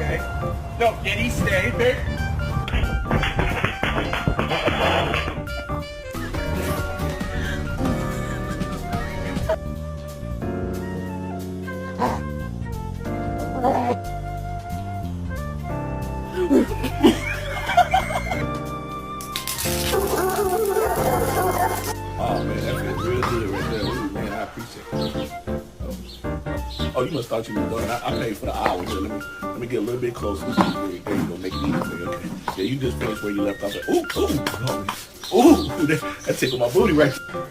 Okay. No, Eddie, stay there. Oh man, that feels real good right there. Ooh, man, I appreciate it. Oh, you must thought you were done. I paid for the hour here. Let me get a little bit closer. There you go. Make it easy for you. Okay. Yeah, you just finished where you left off. Ooh, ooh, ooh. That tickled my booty right there.